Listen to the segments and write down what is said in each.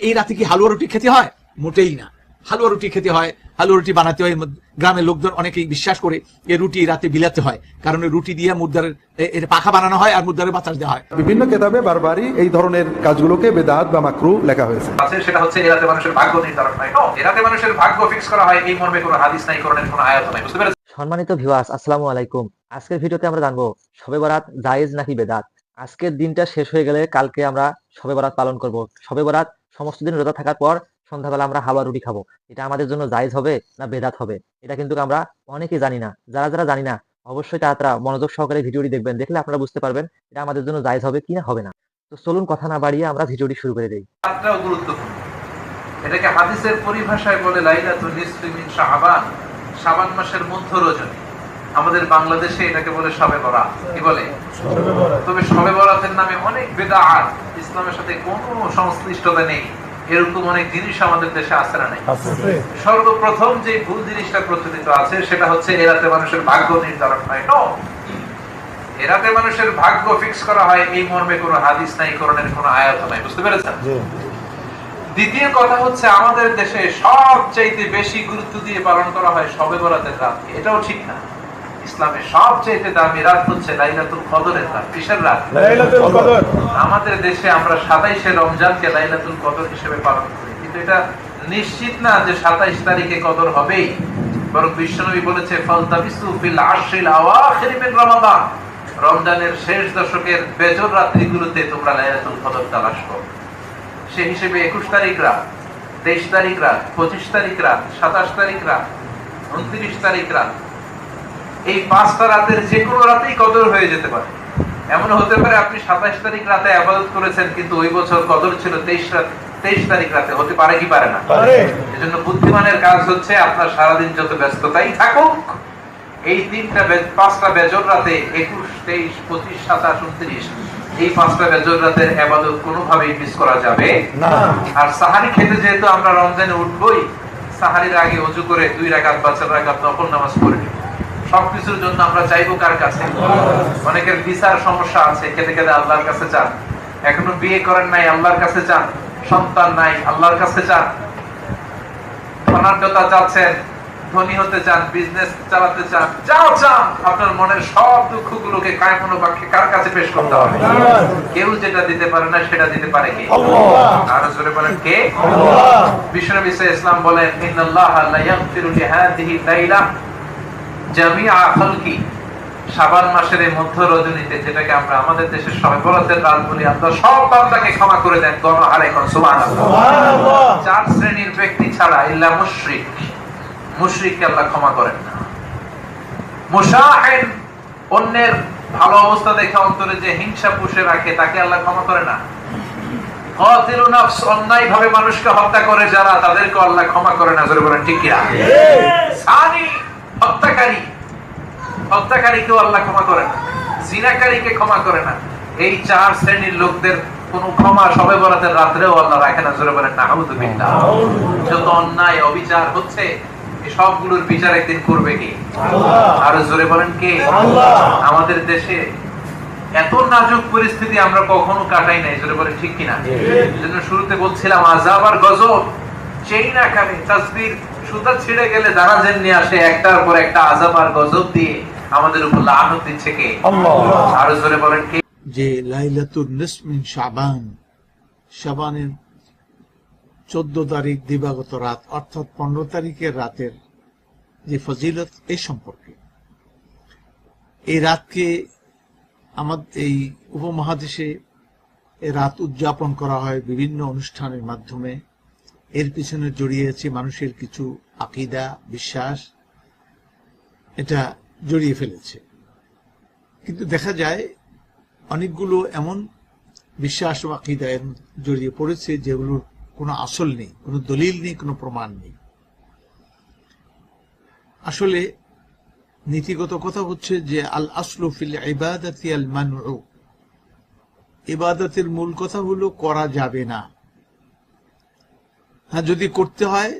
এই রাতে কি হালুয়া রুটি খেতে হয়? মোটেই না। হালুয়া রুটি খেতে হয়, হালুয়া রুটি বানাতে হয়। গ্রামের লোকজন অনেকেই বিশ্বাস করে এই রুটি রাতে বিলাতে হয়, কারণ রুটি দিয়ে মুর্দারের পাখা বানানো হয় আর মুর্দারের বাতাস দেওয়া হয়। বিভিন্ন কিতাবে বারবারই এই ধরনের কাজগুলোকে বেদাত বা মাকরু লেখা হয়েছে। সেটা হচ্ছে এরাতে মানুষের ভাগ্য নির্ধারণ হয়। এরাতে মানুষের ভাগ্য ফিক্স করা হয়, এই মর্মে কোনো হাদিস নাই, কোরআনের কোনো আয়াত নাই। বুঝতে পেরেছেন? সম্মানিত ভিউয়ার্স, আসসালামু আলাইকুম। আজকের ভিডিওতে আমরা জানবো শবে বরাত জায়েজ নাকি বেদাত। আজকের দিনটা শেষ হয়ে গেলে কালকে আমরা শবে বরাত পালন করব। শবে বরাত সমস্ত দিন রোজা থাকার পর সন্ধ্যাবেলা আমরা হালুয়া রুটি খাবো। এটা আমাদের জন্য জায়েজ হবে না বেদাত হবে, এটা কিন্তু আমরা অনেকেই জানি না। যারা জানি না, অবশ্যই তারা মনোযোগ সহকারে ভিডিওটি দেখবেন। দেখলে আপনারা বুঝতে পারবেন এটা আমাদের জন্য জায়েজ হবে কি না হবে না। তো চলুন কথা না বাড়িয়ে আমরা ভিডিওটি শুরু করে দেই। রাতটাও গুরুত্বপূর্ণ। এটাকে হাদিসের পরিভাষায় বলে লাইলাতুন নিসফি মিন শাবান, শাবান মাসের মধ্য রজনী। আমাদের বাংলাদেশে এটাকে বলে শবে বরাত। কি বলে? তবে শবে বরাতের নামে অনেক বিদআত, ইসলামের সাথে কোনো সংশ্লিষ্টতা নেই, এরকম অনেক জিনিস আমাদের দেশে আছে না নাই? সর্বপ্রথম যে ভুল জিনিসটা প্রচলিত আছে সেটা হচ্ছে এরাতে মানুষের ভাগ্য নির্ধারণ হয়। এরাতে মানুষের ভাগ্য ফিক্স করা হয়, এই মর্মে কোনো হাদিস নাই, কোরআনের কোনো আয়াত নাই। বুঝতে পেরেছেন? দ্বিতীয় কথা হচ্ছে আমাদের দেশে সবচাইতে বেশি গুরুত্ব দিয়ে পালন করা হয় শবে বরাতের রাতকে। এটাও ঠিক না। ইসলামের সবচাইতে দামি রাত হচ্ছে লাইলাতুল কদরের রাত। কিসের রাত? লাইলাতুল কদর। আমাদের দেশে আমরা 27শে রমজানকে লাইলাতুল কদর হিসেবে পালন করি, কিন্তু এটা নিশ্চিত না যে 27 তারিখে কদর হবেই। বরং বিশ্বনবী বলেছে ফালতাবিসু ফিল আশরিল আওয়াখির মিন রমাদান, রমজানের শেষ দশকের বেজর রাত্রিগুলোতে তোমরা লাইলাতুল কদর তালাশ করো। সেই হিসেবে 21 তারিখ রাত, 23 তারিখ রাত, 25 তারিখ রাত, 27 তারিখ রাত, 29 তারিখ রাত, এই 5টা রাতের যে কোনো রাতেই কদর হয়ে যেতে পারে। এমন হতে পারে আপনি 27 তারিখ রাতে ইবাদত করেছেন, কিন্তু ওই বছর কদর ছিল 23 তারিখ রাতে। হতে পারে কি পারে না? এজন্য বুদ্ধিমানের কাজ হচ্ছে আপনার সারাদিন যত ব্যস্ততাই থাকুক, এই 5টা বেজর রাতে 21, 23, 25, 27, 29 এই 5টা বেজর রাতের ইবাদত কোনোভাবেই মিস করা যাবে না। আর সাহারি খেতে যেহেতু আমরা রমজানে উঠবই, সাহারির আগে ওযু করে 2 রাকাত বা 4 রাকাত নফল নামাজ পড়ে নিব। সবকিছুর জন্য আমরা চাইবো কার কাছে? অনেকের ভিসার সমস্যা আছে, খেতে খেতে আল্লাহর কাছে চান। এখনো বিয়ে করেন নাই, আল্লাহর কাছে চান। সন্তান নাই, আল্লাহর কাছে চান। ধনাঢ্যতা চাচ্ছেন, ধনী হতে চান, বিজনেস চালাতে চান, যাও চান, আপনার মনের সব দুঃখগুলোকে কায়মনো বাক্যে কার কাছে পেশ করতে হবে? কেউ যেটা দিতে পারে না সেটা দিতে পারে কে? আর জোরে বলেন কে? বিশ্বনবী সাল্লাল্লাহু আলাইহি ওয়াসাল্লাম বলেন ইন্নাল্লাহা লা ইয়াগফিরু লিহাদিহি লাইলা জামিআ খালকি, শাবান মাসের এই মধ্য রজনীতে, যেটাকে আমরা আমাদের দেশের শবে বরাতের রাত বলি, আল্লাহ সব বান্দাকে ক্ষমা করে দেন। গণহারে কোন সুবহানাল্লাহ। 4 শ্রেণীর ব্যক্তি ছাড়া, ইল্লা মুশরিক, মুশরিককে আল্লাহ ক্ষমা করেন না। মুশাহিন, অন্যের ভালো অবস্থা দেখে অন্তরে যে হিংসা পুষে রাখে, তাকে আল্লাহ ক্ষমা করে না। কাতিলু নাফস, অন্যায়ভাবে মানুষকে হত্যা করে যারা, তাদেরকে আল্লাহ ক্ষমা করে না। জোরে বলেন ঠিক কি না? সানি, হত্যাকারীকেও আল্লাহ ক্ষমা করে না, জিনাকারীকে ক্ষমা করে না। এই 4 শ্রেণীর লোকদের কোন ক্ষমা শবে বরাতের রাত্রেও আল্লাহ রাখে না। জোরে বলেন নাউযুবিল্লাহ। যত অন্যায় অবিচার হচ্ছে, এই সবগুলোর বিচার একদিন করবে কে? আল্লাহ। আর জোরে বলেন কে? আল্লাহ। আমাদের দেশে এত নাজুক পরিস্থিতি আমরা কখনো কাটাই নাই। জোরে বলেন ঠিক কিনা? এজন্য শুরুতে বলছিলাম আযাব আর গজব চেই না খাবে। তাসবির সুতা ছিঁড়ে গেলে দারাজের নিয়ে আসে, একটার পর একটা আযাব আর গজব দিয়ে আমাদের উপর লানত দিচ্ছে কে? আল্লাহ। আর জোরে বলেন কে? যে লাইলাতুন নিসফি মিন শাবান, শাবানের 14 তারিখ দিবাগত রাত, অর্থাৎ 15 তারিখের রাতের যে ফজিলত, এই সম্পর্কে এই রাতকে আমাদের এই উপমহাদেশে এই রাত উদযাপন করা হয় বিভিন্ন অনুষ্ঠানের মাধ্যমে। এর পিছনে জড়িয়ে আছে মানুষের কিছু আকীদা, বিশ্বাস, এটা জড়িয়ে ফেলেছে। কিন্তু দেখা যায় অনেকগুলো এমন বিশ্বাস ও আকীদা জড়িয়ে পড়েছে যেগুলোর কোনো আসল নেই, কোনো দলিল নেই, কোনো প্রমাণ নেই। আসলে নীতিগত কথা হচ্ছে যে আল আসলু ফিল ইবাদাতি আল মানউ, ইবাদতের মূল কথা হলো করা যাবে না। হ্যাঁ, যদি করতে হয়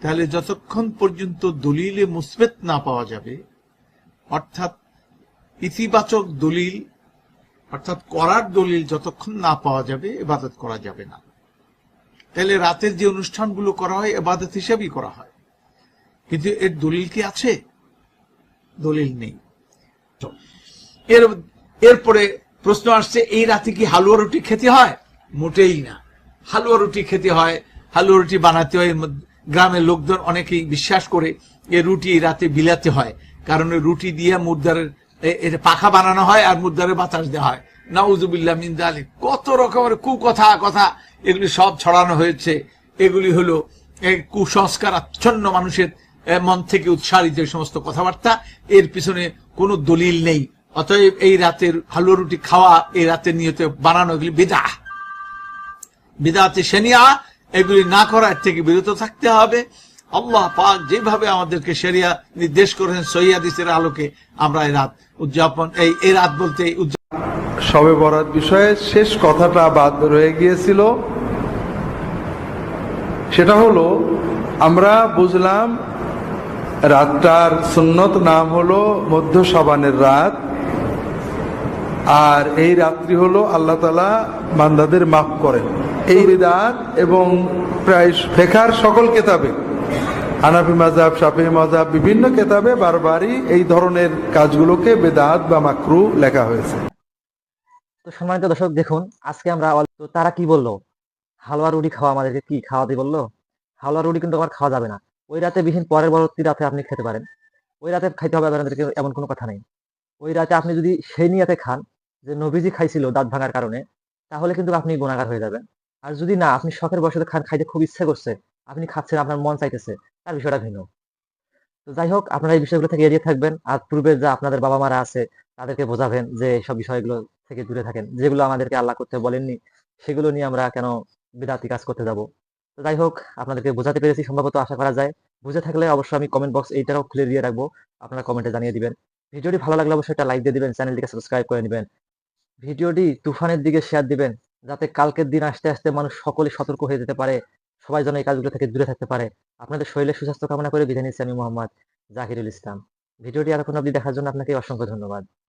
তাহলে যতক্ষণ পর্যন্ত দলিলে মুসবেত না পাওয়া যাবে, অর্থাৎ ইতিবাচক দলিল, অর্থাৎ করার দলিল যতক্ষণ না পাওয়া যাবে, ইবাদত করা যাবে না। তাহলে রাতের যে অনুষ্ঠানগুলো করা হয় ইবাদত হিসেবেই করা হয়, কিন্তু এর দলিল কি আছে? দলিল নেই। এরপরে প্রশ্ন আসছে, এই রাতে কি হালুয়া রুটি খেতে হয়? মোটেই না। হালুয়া রুটি খেতে হয়, হালুয়া রুটি বানাতে হয়। গ্রামের লোকজন অনেকেই বিশ্বাস করে এই রুটি এই রাতে বিলাতে হয়, কারণ ওই রুটি দিয়ে মুর্দারের পাখা বানানো হয় আর মুর্দারে বাতাস দেওয়া হয়। নাউজুবিল্লাহ মিন যালিক। কত রকমের কথা এগুলি সব ছড়ানো হয়েছে। এগুলি হলো কুসংস্কার আচ্ছন্ন মানুষের মন থেকে উৎসারিত এই সমস্ত কথাবার্তা। এর পিছনে কোনো দলিল নেই। অতএব এই রাতের হালুয়া রুটি খাওয়া, এই রাতের নিয়তে বানানো, এগুলি বিদআতে শানিআ। এগুলি না করার থেকে বিরত থাকতে হবে। আল্লাহ পাক যেভাবে আমাদেরকে শরিয়া নির্দেশ করেন সহিহ হাদিসের আলোকে আমরা এই রাত উদযাপন, এই রাত বলতে শবে বরাত বিষয়ে শেষ কথাটা বাদ রয়ে গিয়েছিল। সেটা হলো, আমরা বুঝলাম রাতটার সুন্নত নাম হলো মধ্য শাবানের রাত, আর এই রাত্রি হলো আল্লাহ তাআলা বান্দাদের মাফ করেন। এই বিদআত এবং প্রায় ফিকহের সকল কিতাবে, হানাফি মাযহাব, শাফিঈ মাযহাব, বিভিন্ন কিতাবে বারবারই এই ধরনের কাজগুলোকে বিদআত বা মাকরুহ লেখা হয়েছে। তো সম্মানিত দর্শক, দেখুন আজকে আমরা তো তারা কি বললো, হালুয়া রুটি খাওয়া আমাদেরকে কি খাওয়াতে বললো? হালুয়া রুটি কিন্তু আমার খাওয়া যাবে না। ওই রাতে বিহীন পরবর্তী রাতে আপনি খেতে পারেন। ওই রাতে খাইতে হবে আপনাদেরকে এমন কোনো কথা নেই। ওই রাতে আপনি যদি সেই নিয়াতে খান যে নবীজি খাইছিল দাঁত ভাঙার কারণে, তাহলে কিন্তু আপনি গুনাহগার হয়ে যাবেন। আর যদি না, আপনি শখের বশে খান, খাইতে খুব ইচ্ছে করছে, আপনি খাচ্ছেন, আপনার মন চাইতেছে, তার বিষয়টা ভিন্ন। তো যাই হোক, আপনারা এই বিষয়গুলো থেকে এড়িয়ে থাকবেন। আর পূর্বে যা আপনাদের বাবা মারা আছে তাদেরকে বোঝাবেন যে সব বিষয়গুলো থেকে দূরে থাকেন। যেগুলো আমাদেরকে আল্লাহ করতে বলেননি, সেগুলো নিয়ে আমরা কেন বিদআতি কাজ করতে যাব? তো যাই হোক, আপনাদেরকে বোঝাতে পেরেছি সম্ভবত, আশা করা যায়। বুঝে থাকলে অবশ্যই আমি কমেন্ট বক্স এইটাও খুলে দিয়ে রাখবো, আপনারা কমেন্টে জানিয়ে দিবেন। ভিডিওটি ভালো লাগলে অবশ্যই একটা লাইক দিয়ে দিবেন, চ্যানেলটিকে সাবস্ক্রাইব করে নেবেন। ভিডিওটি তুফানের দিকে শেয়ার দিবেন, যাতে কালকের দিন আসতে আসতে মানুষ সকলে সতর্ক হয়ে যেতে পারে, সবাই যেন এই কাজগুলো থেকে দূরে থাকতে পারে। আপনাদের শরীরের সুস্বাস্থ্য কামনা করে বিদায় নিচ্ছি আমি মোহাম্মদ জাহিরুল ইসলাম। ভিডিওটি এতক্ষণ অবধি দেখার জন্য আপনাকে অসংখ্য ধন্যবাদ।